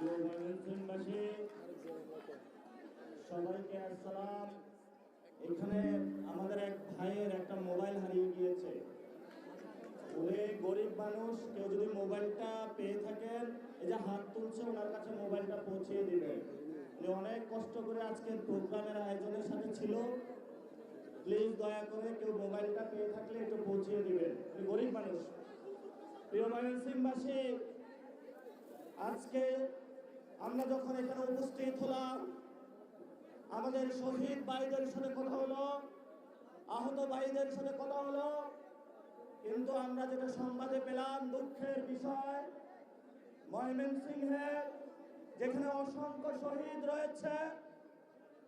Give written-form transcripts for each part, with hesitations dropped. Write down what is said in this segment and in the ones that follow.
ময়মনসিংহবাসী সবাইকে আসসালাম। এখানে আমাদের এক ভাইয়ের একটা মোবাইল হারিয়ে গিয়েছে। উনি গরিব মানুষ, কেউ যদি মোবাইলটা পেয়ে থাকেন, এই যে হাত তুলছে, ওনার কাছে মোবাইলটা পৌঁছিয়ে দিবেন। উনি অনেক কষ্ট করে আজকে প্রোগ্রামের আয়োজনের সাথে ছিল। প্লিজ দয়া করে কেউ মোবাইলটা পেয়ে থাকলে একটু পৌঁছিয়ে দিবেন, উনি গরিব মানুষ। প্রিয় ময়মনসিংহবাসী, আজকে আমরা যখন এখানে উপস্থিত হলাম, আমাদের শহীদ ভাইদের সাথে কথা হলো, আহত ভাইদের সাথে কথা হলো, কিন্তু আমরা যেটা সংবাদে পেলাম, দুঃখের বিষয়, ময়মনসিংহে যেখানে অসংখ্য শহীদ রয়েছে,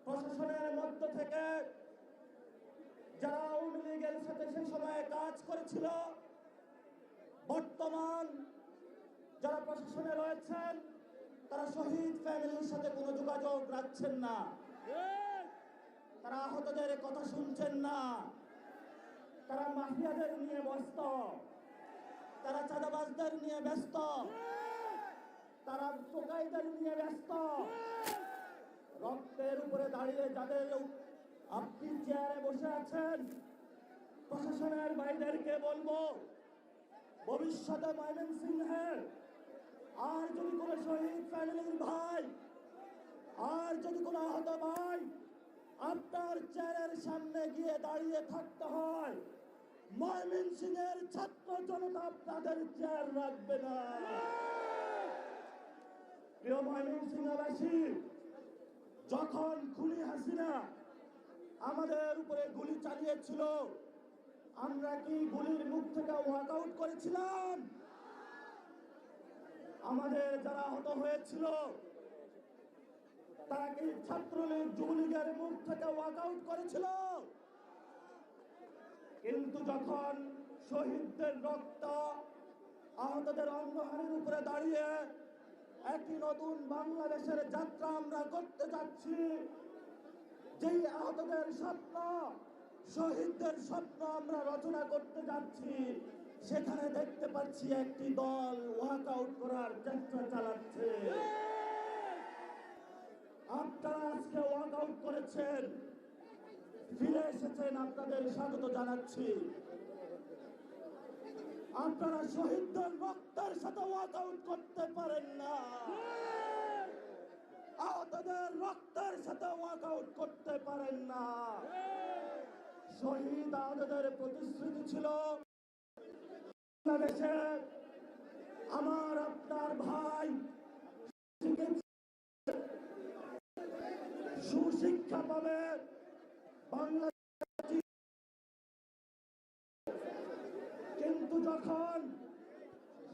প্রশাসনের মধ্য থেকে যারা আওয়ামী লীগের সাথে সেই সময়ে কাজ করেছিল, বর্তমান যারা প্রশাসনে রয়েছেন, তারা শহীদ ফ্যামিলির সাথে কোনো যোগাযোগ রাখছেন না। তারা আহতদের কথা শুনছেন না। তারা মাফিয়াদের নিয়ে ব্যস্ত, তারা চাঁদাবাজদের নিয়ে ব্যস্ত, তারা টোকাইদের নিয়ে ব্যস্ত। রক্তের উপরে দাঁড়িয়ে যাদের আপনি চেয়ারে বসে আছেন, প্রশাসনের ভাইদেরকে বলবো, ভবিষ্যতে ময়মনসিংহের আর যদি কোনো শহীদ ফ্যামিলির ভাই, আর যদি কোনো আহত ভাই আপনার চেয়ারের সামনে গিয়ে দাঁড়িয়ে থাকতে হয়, ময়মনসিংহের ছাত্র জনতা আপনাদের চেয়ার রাখবে না। প্রিয় ময়মনসিংহবাসী, যখন খুনি হাসিনা আমাদের উপরে গুলি চালিয়েছিল, আমরা কি গুলির মুখ থেকে ওয়াকআউট করেছিলাম? আমাদের যারা আহত হয়েছিল তারা কি ছাত্রলীগ যুবলীগের মুখ থেকে ওয়াকআউট করেছিল? কিন্তু যখন শহীদদের রক্ত, আহতদের অঙ্গহানির উপরে দাঁড়িয়ে একটি নতুন বাংলাদেশের যাত্রা আমরা করতে যাচ্ছি, যেই আহতদের স্বপ্ন, শহীদদের স্বপ্ন আমরা রচনা করতে যাচ্ছি, সেখানে দেখতে পাচ্ছি একটি দল ওয়াকআউট করার চেষ্টা চালাচ্ছে। আপনারা আজকে ওয়াকআউট করেছেন, ফিরে এসেছেন, আপনাদের স্বাগত জানাচ্ছি। আপনারা শহীদদের রক্তের সাথে ওয়াকআউট করতে পারেন না, আহতদের রক্তের সাথে ওয়াকআউট করতে পারেন না। শহীদ আহতদের প্রতিশ্রুতি ছিল বাংলাদেশে আমার আপনার ভাই সুশিক্ষা পাবে, বাংলাদেশ। কিন্তু যখন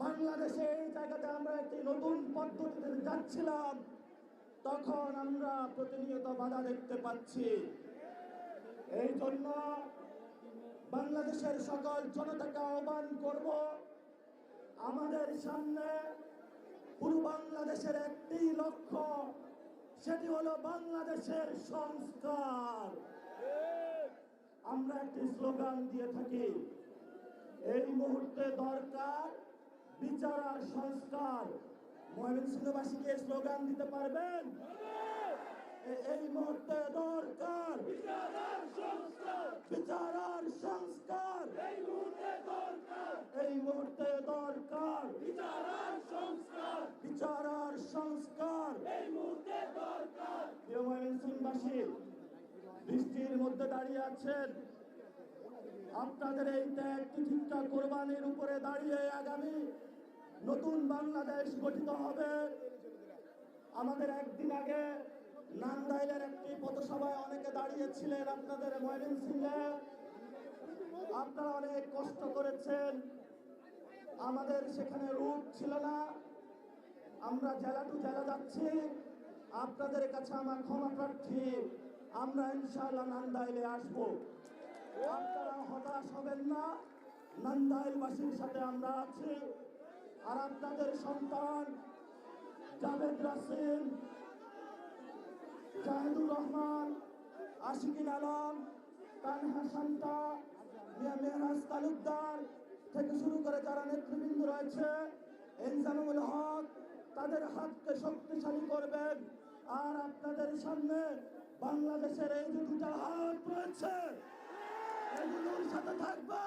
বাংলাদেশে এই জায়গাতে আমরা একটি নতুন পদ্ধতিতে যাচ্ছিলাম, তখন আমরা প্রতিনিয়ত বাধা দেখতে পাচ্ছি। এই জন্য বাংলাদেশের সকল জনতাকে আহ্বান করব, আমাদের সামনে পুরো বাংলাদেশের একটি লক্ষ্য, সেটি হলো বাংলাদেশের সংস্কার। আমরা একটি স্লোগান দিয়ে থাকি, এই মুহূর্তে দরকার বিচার আর সংস্কার। ময়মনসিংহবাসীকে স্লোগান দিতে পারবেন? এই মুহূর্তে দরকার বিচার আর সংস্কার, বিচার আর সংস্কার। এই মুহূর্তে দরকার, এই মুহূর্তে দরকার বিচার আর সংস্কার, বিচার আর সংস্কার। এই মুহূর্তে দরকার। প্রিয় ময়মনসিংহবাসী, বৃষ্টির মধ্যে দাঁড়িয়ে আছেন, আপনাদের এই ত্যাগ তিতিক্ষা কোরবানির উপরে দাঁড়িয়ে আগামী নতুন বাংলাদেশ গঠিত হবে। আমাদের একদিন আগে নান্দাইলের একটি পথসভায় অনেকে দাঁড়িয়েছিলেন আপনাদের ময়মনসিংহে। আপনারা অনেক কষ্ট করেছেন, আমাদের সেখানে রুট ছিল না। আমরা জেলা টু জেলা যাচ্ছি, আপনাদের কাছে আমার ক্ষমা প্রার্থী। আমরা ইনশাআল্লাহ নান্দাইলে আসবো। আপনারা হতাশ হবেন না, নান্দাইলবাসীর সাথে আমরা আছি। আর আপনাদের সন্তান জাভেদ রাসিম, জাহিদুর রহমান, আশিকিন আলম, তানহা শান্তা, মেহরাজ তালুকদার থেকে শুরু করে যারা নেতৃবৃন্দ রয়েছে, এনজামুল হক, তাদের হাতকে শক্তিশালী করবেন। আর আপনাদের সামনে বাংলাদেশের এই যে দুটা হাত রয়েছে এগুলোর সাথে থাকবে